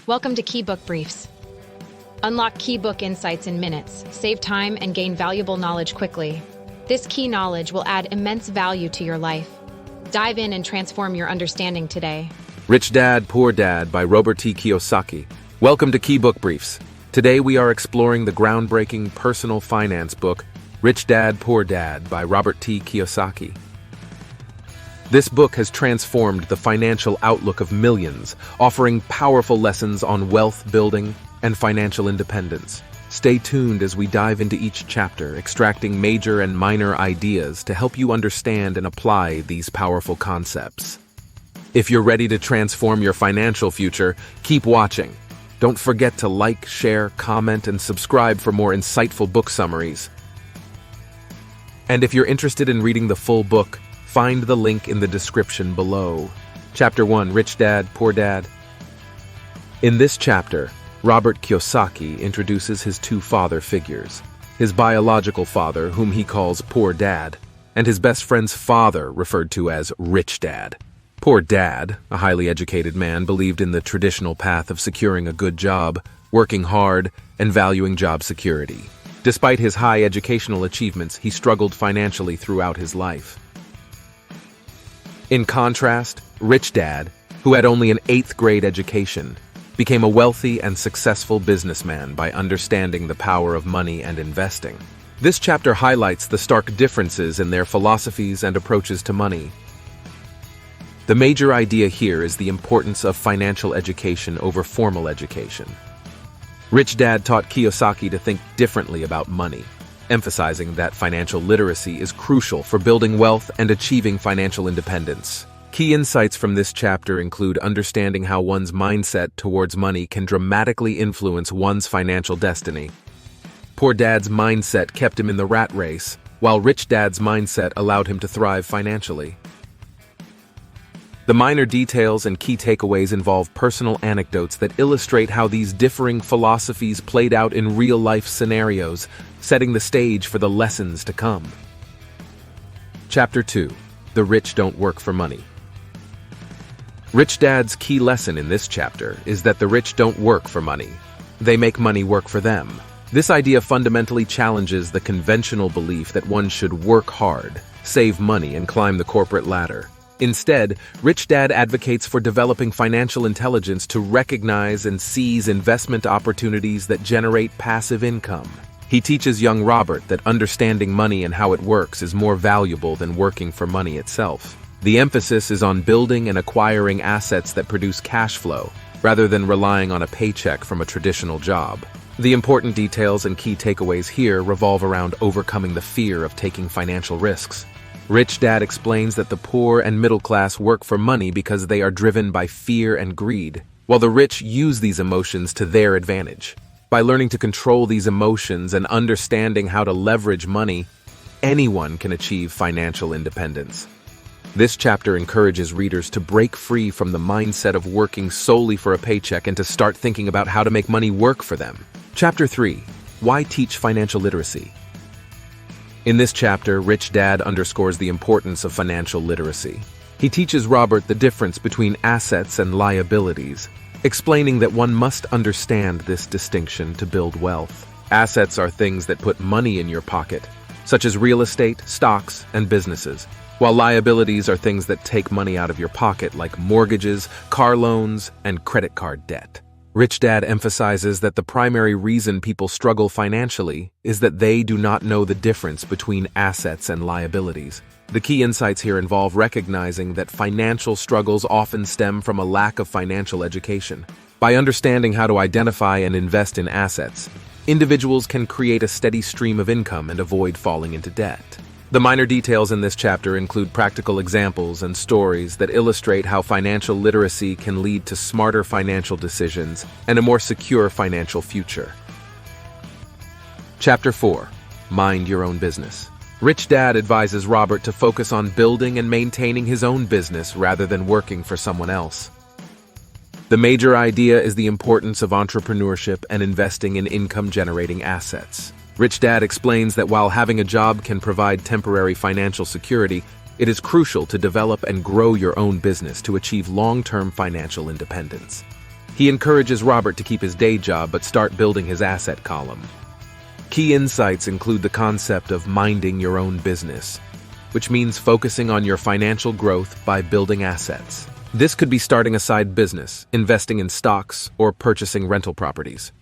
Welcome to Keybook Briefs. Unlock keybook insights in minutes, save time, and gain valuable knowledge quickly. This key knowledge will add immense value to your life. Dive in and transform your understanding today. Rich Dad, Poor Dad by Robert T. Kiyosaki. Welcome to Keybook Briefs. Today we are exploring the groundbreaking personal finance book, Rich Dad, Poor Dad by Robert T. Kiyosaki. This book has transformed the financial outlook of millions, offering powerful lessons on wealth building and financial independence. Stay tuned as we dive into each chapter, extracting major and minor ideas to help you understand and apply these powerful concepts. If you're ready to transform your financial future, keep watching. Don't forget to like, share, comment, and subscribe for more insightful book summaries. And if you're interested in reading the full book, find the link in the description below. Chapter 1, Rich Dad, Poor Dad. In this chapter, Robert Kiyosaki introduces his two father figures, his biological father, whom he calls Poor Dad, and his best friend's father, referred to as Rich Dad. Poor Dad, a highly educated man, believed in the traditional path of securing a good job, working hard, and valuing job security. Despite his high educational achievements, he struggled financially throughout his life. In contrast, Rich Dad, who had only an 8th grade education, became a wealthy and successful businessman by understanding the power of money and investing. This chapter highlights the stark differences in their philosophies and approaches to money. The major idea here is the importance of financial education over formal education. Rich Dad taught Kiyosaki to think differently about money, emphasizing that financial literacy is crucial for building wealth and achieving financial independence. Key insights from this chapter include understanding how one's mindset towards money can dramatically influence one's financial destiny. Poor Dad's mindset kept him in the rat race, while Rich Dad's mindset allowed him to thrive financially. The minor details and key takeaways involve personal anecdotes that illustrate how these differing philosophies played out in real-life scenarios, setting the stage for the lessons to come. Chapter 2. The Rich Don't Work for Money. Rich Dad's key lesson in this chapter is that the rich don't work for money. They make money work for them. This idea fundamentally challenges the conventional belief that one should work hard, save money, and climb the corporate ladder. Instead, Rich Dad advocates for developing financial intelligence to recognize and seize investment opportunities that generate passive income. He teaches young Robert that understanding money and how it works is more valuable than working for money itself. The emphasis is on building and acquiring assets that produce cash flow, rather than relying on a paycheck from a traditional job. The important details and key takeaways here revolve around overcoming the fear of taking financial risks. Rich Dad explains that the poor and middle class work for money because they are driven by fear and greed, while the rich use these emotions to their advantage. By learning to control these emotions and understanding how to leverage money, anyone can achieve financial independence. This chapter encourages readers to break free from the mindset of working solely for a paycheck and to start thinking about how to make money work for them. Chapter 3. Why teach financial literacy? In this chapter, Rich Dad underscores the importance of financial literacy. He teaches Robert the difference between assets and liabilities, explaining that one must understand this distinction to build wealth. Assets are things that put money in your pocket, such as real estate, stocks, and businesses, while liabilities are things that take money out of your pocket, like mortgages, car loans, and credit card debt. Rich Dad emphasizes that the primary reason people struggle financially is that they do not know the difference between assets and liabilities. The key insights here involve recognizing that financial struggles often stem from a lack of financial education. By understanding how to identify and invest in assets, individuals can create a steady stream of income and avoid falling into debt. The minor details in this chapter include practical examples and stories that illustrate how financial literacy can lead to smarter financial decisions and a more secure financial future. Chapter 4. Mind Your Own Business. Rich Dad advises Robert to focus on building and maintaining his own business rather than working for someone else. The major idea is the importance of entrepreneurship and investing in income-generating assets. Rich Dad explains that while having a job can provide temporary financial security, it is crucial to develop and grow your own business to achieve long-term financial independence. He encourages Robert to keep his day job but start building his asset column. Key insights include the concept of minding your own business, which means focusing on your financial growth by building assets. This could be starting a side business, investing in stocks, or purchasing rental properties.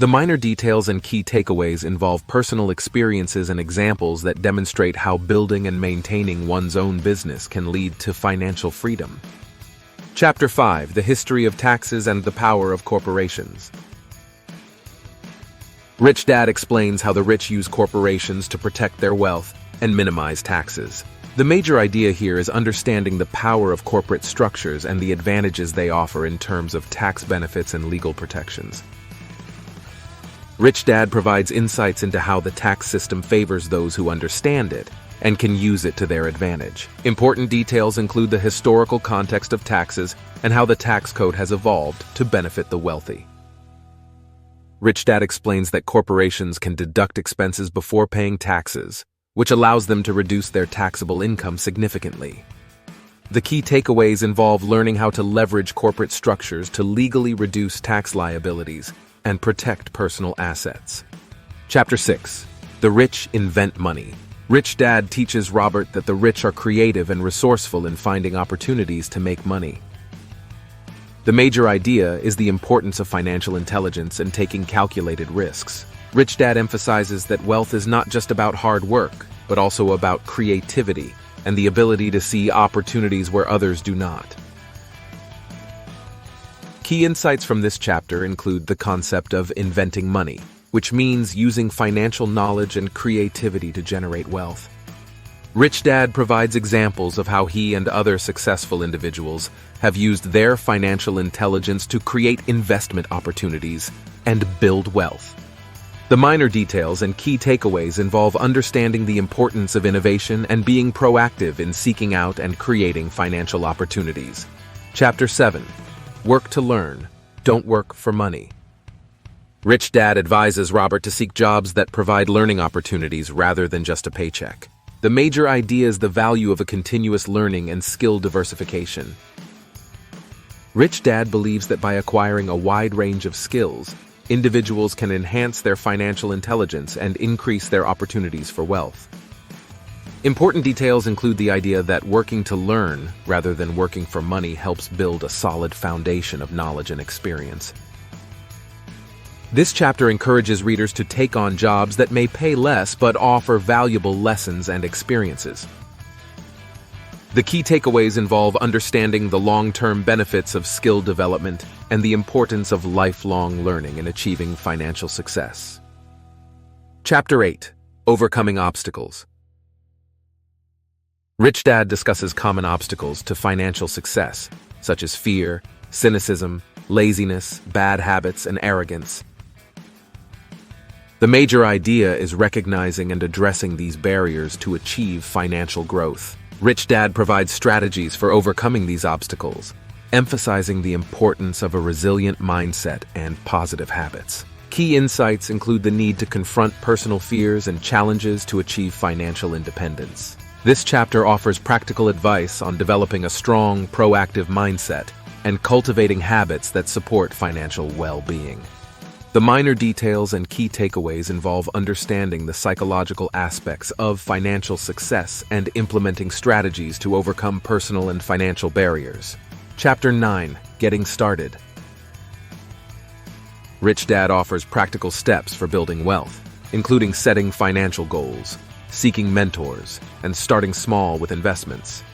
The minor details and key takeaways involve personal experiences and examples that demonstrate how building and maintaining one's own business can lead to financial freedom. Chapter 5: The History of Taxes and the Power of Corporations. Rich Dad explains how the rich use corporations to protect their wealth and minimize taxes. The major idea here is understanding the power of corporate structures and the advantages they offer in terms of tax benefits and legal protections. Rich Dad provides insights into how the tax system favors those who understand it and can use it to their advantage. Important details include the historical context of taxes and how the tax code has evolved to benefit the wealthy. Rich Dad explains that corporations can deduct expenses before paying taxes, which allows them to reduce their taxable income significantly. The key takeaways involve learning how to leverage corporate structures to legally reduce tax liabilities and protect personal assets. Chapter 6: The Rich Invent Money. Rich Dad teaches Robert that the rich are creative and resourceful in finding opportunities to make money. The major idea is the importance of financial intelligence and taking calculated risks. Rich Dad emphasizes that wealth is not just about hard work, but also about creativity and the ability to see opportunities where others do not. Key insights from this chapter include the concept of inventing money, which means using financial knowledge and creativity to generate wealth. Rich Dad provides examples of how he and other successful individuals have used their financial intelligence to create investment opportunities and build wealth. The minor details and key takeaways involve understanding the importance of innovation and being proactive in seeking out and creating financial opportunities. Chapter 7: Work to Learn, Don't Work for Money. Rich Dad advises Robert to seek jobs that provide learning opportunities rather than just a paycheck. The major idea is the value of a continuous learning and skill diversification. Rich Dad believes that by acquiring a wide range of skills, individuals can enhance their financial intelligence and increase their opportunities for wealth. Important details include the idea that working to learn rather than working for money helps build a solid foundation of knowledge and experience. This chapter encourages readers to take on jobs that may pay less but offer valuable lessons and experiences. The key takeaways involve understanding the long-term benefits of skill development and the importance of lifelong learning in achieving financial success. Chapter 8: Overcoming Obstacles. Rich Dad discusses common obstacles to financial success, such as fear, cynicism, laziness, bad habits, and arrogance. The major idea is recognizing and addressing these barriers to achieve financial growth. Rich Dad provides strategies for overcoming these obstacles, emphasizing the importance of a resilient mindset and positive habits. Key insights include the need to confront personal fears and challenges to achieve financial independence. This chapter offers practical advice on developing a strong, proactive mindset and cultivating habits that support financial well-being. The minor details and key takeaways involve understanding the psychological aspects of financial success and implementing strategies to overcome personal and financial barriers. Chapter 9: Getting Started. Rich Dad offers practical steps for building wealth, including setting financial goals, seeking mentors, and starting small with investments.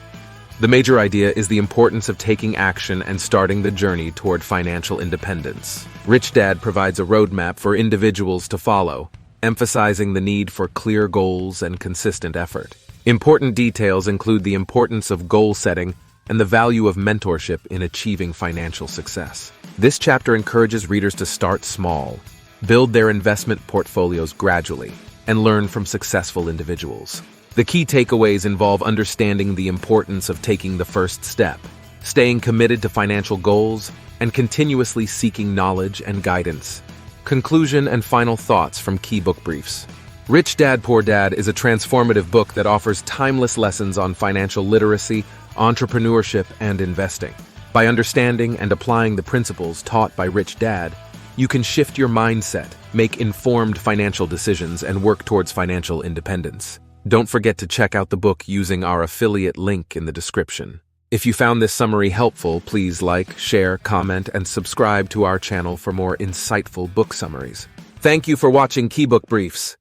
The major idea is the importance of taking action and starting the journey toward financial independence. Rich Dad provides a roadmap for individuals to follow, emphasizing the need for clear goals and consistent effort. Important details include the importance of goal setting and the value of mentorship in achieving financial success. This chapter encourages readers to start small, build their investment portfolios gradually, and learn from successful individuals. The key takeaways involve understanding the importance of taking the first step, staying committed to financial goals, and continuously seeking knowledge and guidance. Conclusion and final thoughts from key book briefs. Rich Dad, Poor Dad is a transformative book that offers timeless lessons on financial literacy, entrepreneurship, and investing. By understanding and applying the principles taught by Rich Dad, you can shift your mindset, make informed financial decisions, and work towards financial independence. Don't forget to check out the book using our affiliate link in the description. If you found this summary helpful, please like, share, comment, and subscribe to our channel for more insightful book summaries. Thank you for watching Keybook Briefs.